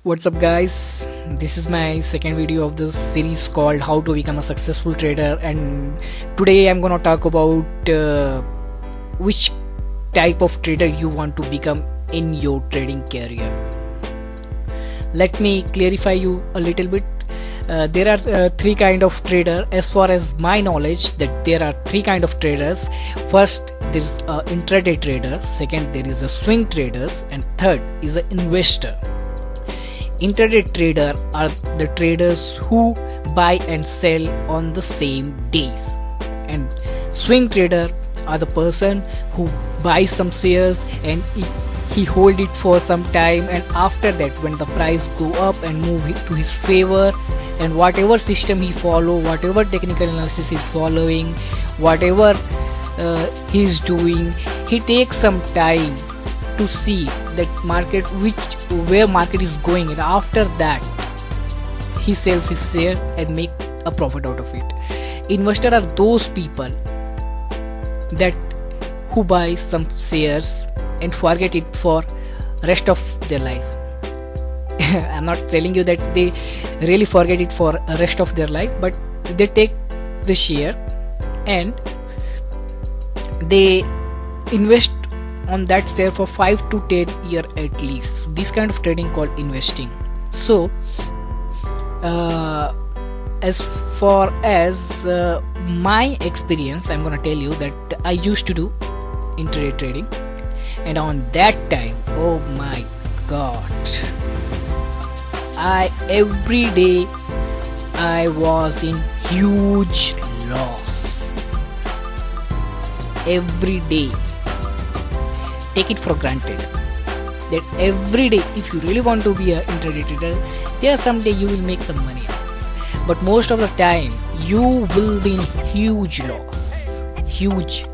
What's up guys, this is my second video of this series called how to become a successful trader, and today I'm gonna talk about which type of trader you want to become in your trading career. Let me clarify you a little bit. There are three kind of trader as far as my knowledge, that there are three kind of traders. First, there is a intraday trader, second there is a swing traders, and third is an investor. Intraday trader are the traders who buy and sell on the same days, and swing trader are the person who buys some shares and he hold it for some time, and after that when the price go up and move it to his favor, and whatever system he follow, whatever technical analysis he's following, whatever he's doing, he takes some time to see that market, where market is going, and after that he sells his share and make a profit out of it. Investor are those people that who buy some shares and forget it for rest of their life. I'm not telling you that they really forget it for the rest of their life, but they take the share and they invest on that share for 5 to 10 years at least. This kind of trading called investing. So as far as my experience, I'm gonna tell you that I used to do intraday trading, and on that time, oh my god, every day I was in huge loss. Every day. Take it for granted that every day, if you really want to be an intraday trader, there are some day you will make some money, but most of the time you will be in huge loss. Huge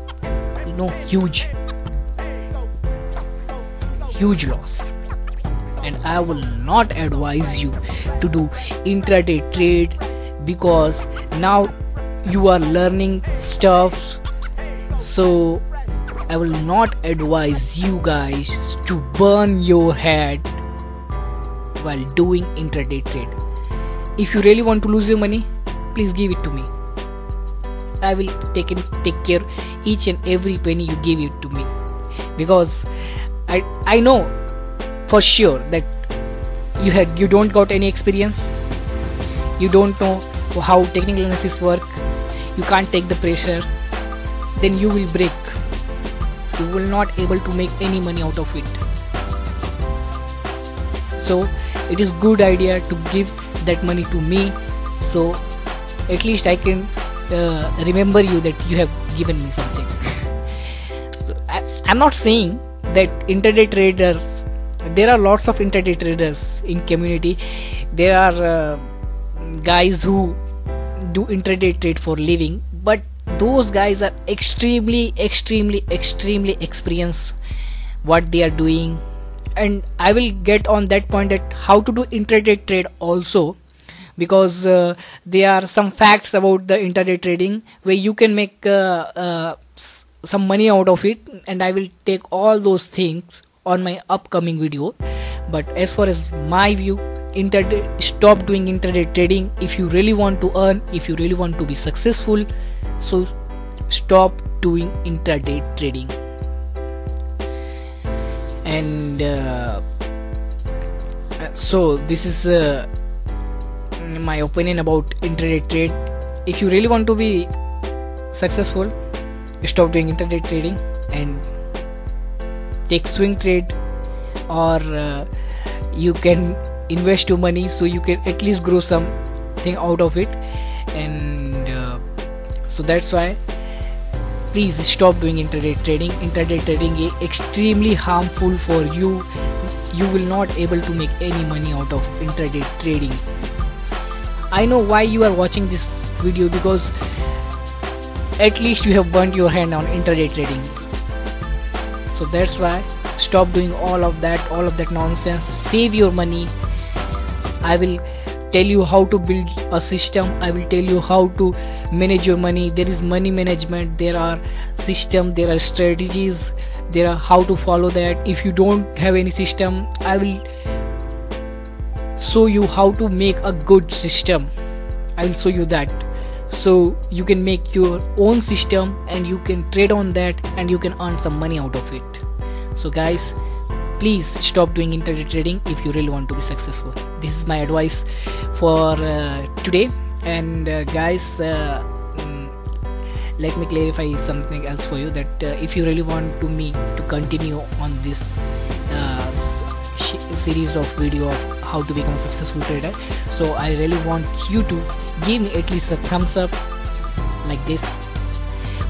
loss. And I will not advise you to do intraday trade, because now you are learning stuff, so I will not advise you guys to burn your head while doing intraday trade. If you really want to lose your money, please give it to me. I will take care each and every penny you give it to me, because I know for sure that you don't got any experience, you don't know how technical analysis work, you can't take the pressure, then you will break. You will not able to make any money out of it. So it is good idea to give that money to me, so at least I can remember you that you have given me something. So I'm not saying that intraday traders, there are lots of intraday traders in community. There are guys who do intraday trade for living, but those guys are extremely experienced what they are doing, and I will get on that point that how to do intraday trade also, because there are some facts about the intraday trading where you can make some money out of it, and I will take all those things on my upcoming video. But as far as my view, stop doing intraday trading if you really want to earn, if you really want to be successful. So stop doing intraday trading. And so this is my opinion about intraday trade. If you really want to be successful, stop doing intraday trading and take swing trade, or you can invest your money so you can at least grow something out of it. And so that's why please stop doing intraday trading. Intraday trading is extremely harmful for you. You will not able to make any money out of intraday trading. I know why you are watching this video, because at least you have burnt your hand on intraday trading. So that's why stop doing all of that nonsense. Save your money. I will tell you how to build a system. I will tell you how to manage your money. There is money management, there are system, there are strategies, there are how to follow that. If you don't have any system, I will show you how to make a good system. I will show you that, so you can make your own system and you can trade on that and you can earn some money out of it. So guys, please stop doing intraday trading if you really want to be successful. This is my advice for today. And guys, let me clarify something else for you, that if you really want me to continue on this series of video of how to become a successful trader, so I really want you to give me at least a thumbs up like this,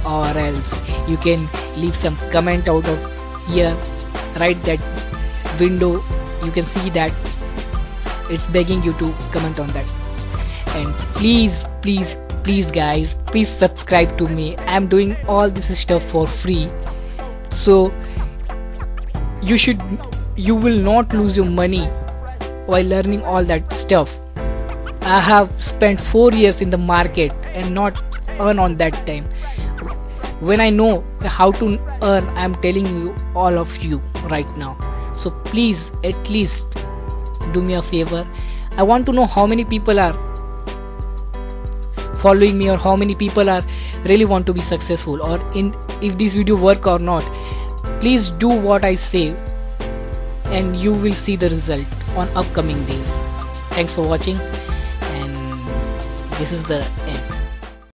or else you can leave some comment out of here, right? That window, you can see that it's begging you to comment on that. And please guys, please subscribe to me. I'm doing all this stuff for free, so you will not lose your money while learning all that stuff. I have spent 4 years in the market and not earn on that time. When I know how to earn, I'm telling you, all of you right now. So please, at least do me a favor. I want to know how many people are following me, or how many people are really want to be successful, or if this video work or not. Please do what I say and you will see the result on upcoming days. Thanks for watching, and this is the